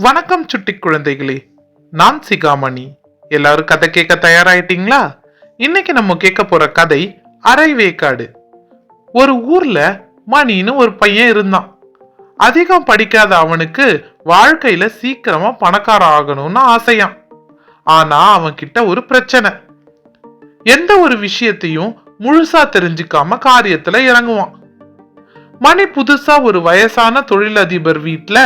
வணக்கம் சுட்டி குழந்தைகளே, நான் சிகாமணி. எல்லாரும் கதை கேட்க தயாராயிட்டீங்களா? இன்னைக்கு நம்ம கேட்க போற கதை அரைவேக்காடு. ஒரு ஊர்ல மணின்னு ஒரு பையன் இருந்தான். அதிகம் படிக்காத அவனுக்கு வாழ்க்கையில சீக்கிரமா பணக்காரன் ஆகணும்னு ஆசையான். ஆனா அவன் கிட்ட ஒரு பிரச்சனை. எந்த ஒரு விஷயத்தையும் முழுசா தெரிஞ்சுக்காம காரியத்துல இறங்குவான். மணி புதுசா ஒரு வயசான தொழிலதிபர் வீட்டுல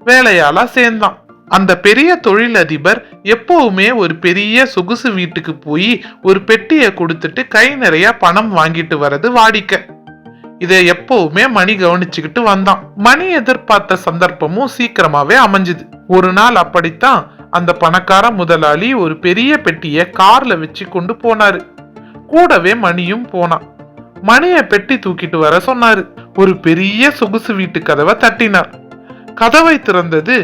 வேலையாளா சேர்ந்தான். அந்த பெரிய தொழிலதிபர் எப்பவுமே ஒரு பெரிய சொகுசு வீட்டுக்கு போய் ஒரு பெட்டியை கொடுத்துட்டு கை நிறைய பணம் வாங்கிட்டு வர்றது வாடிக்கை. இதை எப்பவுமே மணி கவனிச்சுக்கிட்டு வந்தான். மணி எதிர்பார்த்த சந்தர்ப்பமும் சீக்கிரமாவே அமைஞ்சுது. ஒரு நாள் அப்படித்தான் அந்த பணக்கார முதலாளி ஒரு பெரிய பெட்டியை கார்ல வச்சு கொண்டு போனாரு. கூடவே மணியும் போனான். மணிய பெட்டி தூக்கிட்டு வர சொன்னாரு. ஒரு பெரிய சொகுசு வீட்டு கதவை தட்டினார். கதவை திறந்தது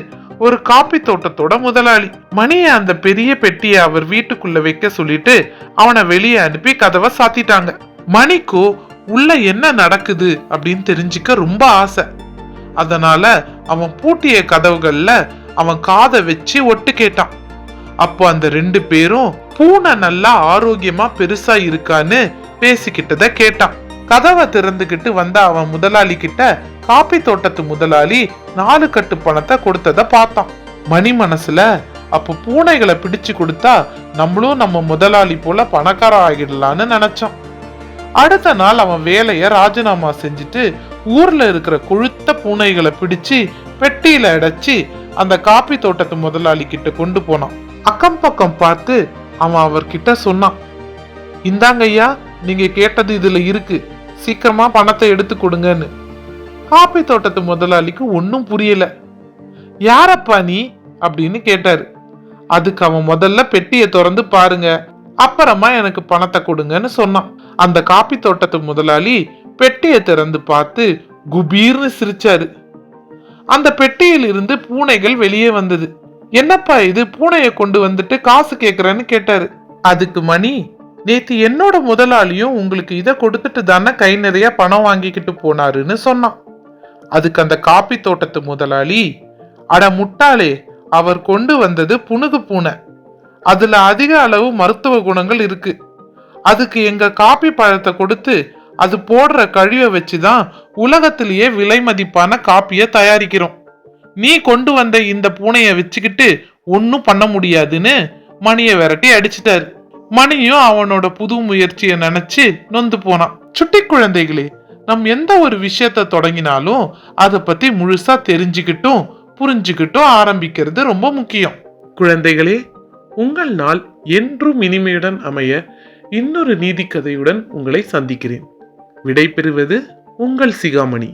ஒரு காப்பி தோட்டத்தோட முதலாளி. மணிய அந்த பெரிய பெட்டியை அவர் வீட்டுக்குள்ள வைக்க சொல்லிட்டு அவனை வெளியே அனுப்பி கதவை சாத்திட்டாங்க. மணிக்கு உள்ள என்ன நடக்குது அப்படின்னு தெரிஞ்சுக்க ரொம்ப ஆசை. அதனால அவன் பூட்டிய கதவுகள்ல அவன் காதை வச்சு ஒட்டு கேட்டான். அப்போ அந்த ரெண்டு பேரும் பூனை நல்லா ஆரோக்கியமா பெருசா இருக்கான்னு பேசிக்கிட்டத கேட்டான். கதவை திறந்துகிட்டு வந்த அவன் முதலாளி கிட்ட காப்பி தோட்டத்து முதலாளி 4 கட்டு பணத்தை கொடுத்தத பார்த்தான். மணி மனசுல அப்ப பூனைகளை பிடிச்சு கொடுத்தா நம்மளும் நம்ம முதலாளி போல பணக்கார ஆகிடலான்னு நினைச்சான். அடுத்த நாள் அவன் வேலைய ராஜினாமா செஞ்சுட்டு ஊர்ல இருக்கிற கொழுத்த பூனைகளை பிடிச்சு பெட்டியில அடைச்சு அந்த காப்பி தோட்டத்து முதலாளி கிட்ட கொண்டு போனான். அக்கம் பக்கம் பார்த்து அவன் அவர்கிட்ட சொன்னான், இந்தாங்க ஐயா, நீங்க கேட்டது இதுல இருக்கு, சீக்கிரமா பணத்தை எடுத்து கொடுங்கன்னு. காப்பி தோட்டத்து முதலாளிக்கு ஒன்னும் புரியல. யாரப்பா நீ அப்படின்னு கேட்டாரு. அதுக்கு அவன் முதல்ல பெட்டியை திறந்து பாருங்க, அப்புறமா எனக்கு பணத்தை கொடுங்கன்னு சொன்னான். அந்த காப்பி தோட்டத்து முதலாளி பெட்டியை திறந்து பார்த்து குபீர்னு சிரிச்சாரு. அந்த பெட்டியில் இருந்து பூனைகள் வெளியே வந்தது. என்னப்பா இது, பூனையை கொண்டு வந்துட்டு காசு கேக்குறேன்னு கேட்டாரு. அதுக்கு மணி, நேத்து என்னோட முதலாளியும் உங்களுக்கு இதை கொடுத்துட்டு தானே கை நிறைய பணம் வாங்கிக்கிட்டு போனாருன்னு சொன்னான். அதுக்கு அந்த காப்பி தோட்டத்து முதலாளி, அட முட்டாளே, அவர் கொண்டு வந்தது புனுகு பூனை, அதுல அதிக அளவு மருத்துவ குணங்கள் இருக்கு. அதுக்கு எங்க காப்பி பழத்தை கொடுத்து அது போடுற கழிவை வச்சுதான் உலகத்திலேயே விலை மதிப்பான காப்பியை தயாரிக்கிறோம். நீ கொண்டு வந்த இந்த பூனைய வச்சுக்கிட்டு ஒன்னும் பண்ண முடியாதுன்னு மணியை விரட்டி அடிச்சிட்டாரு. மணியும் அவனோட புது முயற்சியை நினைச்சு நொந்து போனான். சுட்டி குழந்தைகளே, நம் எந்த ஒரு விஷயத்த தொடங்கினாலும் அதை பத்தி முழுசா தெரிஞ்சுக்கிட்டும் புரிஞ்சுக்கிட்டும் ஆரம்பிக்கிறது ரொம்ப முக்கியம். குழந்தைகளே, உங்கள் நாள் என்றும் இனிமையுடன் அமைய இன்னொரு நீதி கதையுடன் உங்களை சந்திக்கிறேன். விடை பெறுவது உங்கள் சிகாமணி.